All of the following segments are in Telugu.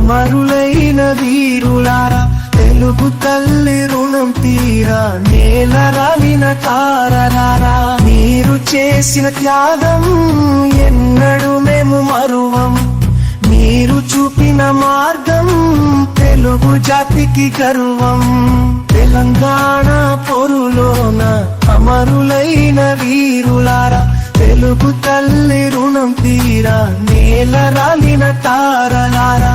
అమరులైన వీరులారా, తెలుగు తల్లి రుణం తీరా. నేల రాలిన తారలారా, మీరు చేసిన త్యాగం ఎన్నడూ మేము మరువం. మీరు చూపిన మార్గం తెలుగు జాతికి గర్వం. తెలంగాణ పొరులోన అమరులైన వీరులారా, తెలుగు తల్లి రుణం తీరా. నేల రాలిన తారలారా.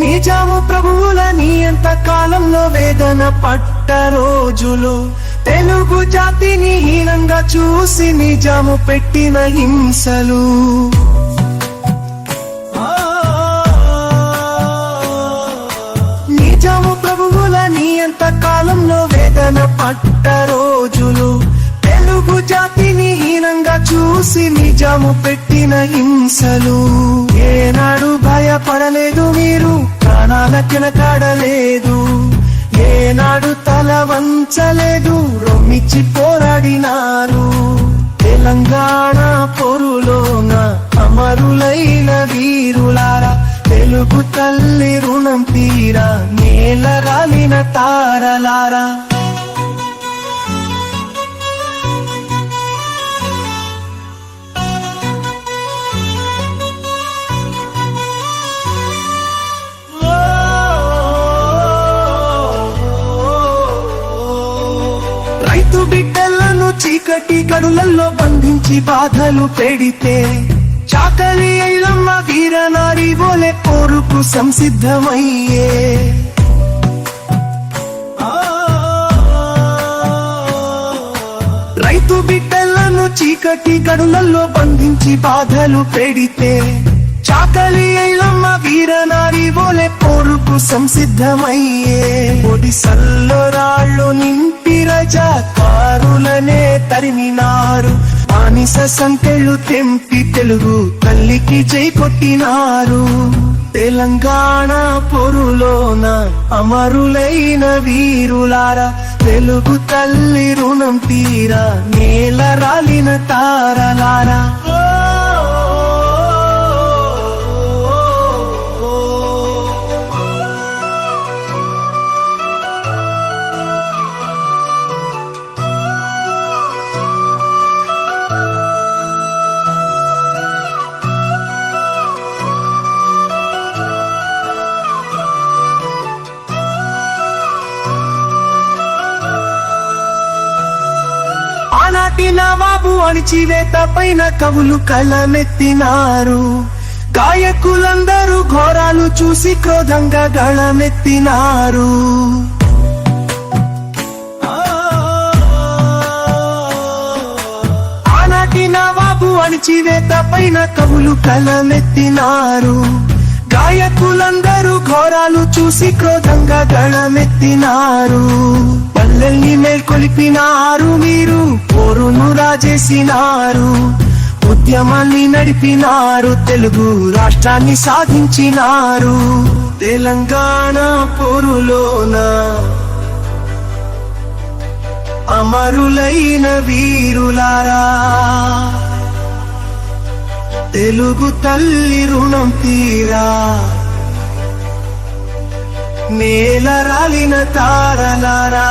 నిజాము ప్రభువుల నియంత కాలంలో వేదన పట్ట రోజులు, తెలుగు జాతిని హీనంగా చూసి నిజాము పెట్టిన హింసలు. నిజాము ప్రభువుల నియంత కాలంలో వేదన పట్ట రోజులు, తెలుగు జాతిని హీనంగా చూసి నిజాము పెట్టిన హింసలు. ఏనాడు భయపడలేదు మీరు, ప్రాణాల కిలకాడలేదు. ఏనాడు తల వంచలేదు, రొమ్మిచ్చి పోరాడినారు. తెలంగాణ పొరులోన అమరులైన వీరులారా, తెలుగు తల్లి రుణం తీరా. నేల రాలిన తారలారా. రైతు బిడ్డలను చీకటి గడులలో బంధించి బాధలు పెడితే, చాకలి ఐలమ్మ వీరనారి వోలే పోరుకు సంసిద్ధమయ్యే. రైతు బిడ్డలను చీకటి గడులలో బంధించి బాధలు పెడితే, చాకలి ఐలమ్మ వీరనారి వోలే పోరుకు సంసిద్ధమయ్యే. ఒడిసల్లో రాళ్ళు నింపి రజాకారులనే తరిమినారు. బానిస సంకెళ్ళు తెంపి తెలుగు తల్లికి జై కొట్టినారు. తెలంగాణ పొరులోన అమరులైన వీరులారా, తెలుగు తల్లి రుణం తీరా. నేల రాలిన తారలారా. ఆనాటి నవాబు అణిచివేత పైన కవులు కలమెత్తినారు. గాయకులందరూ ఘోరాలు చూసి క్రోధంగా గళమెత్తినారు. ఆనాటి నవాబు అణిచివేత పైన కవులు కలమెత్తినారు. గాయకులందరూ ఘోరాలు చూసి క్రోధంగా గళమెత్తినారు. పల్లెల్ని మేల్కొలిపినారు మీరు, పోరును రాజేసినారు. ఉద్యమాన్ని నడిపినారు, తెలుగు రాష్ట్రాన్ని సాధించినారు. తెలంగాణ పొరులోన అమరులైన వీరులారా, తెలుగు తల్లి రుణం తీరా. నేల రాలిన తారలారా.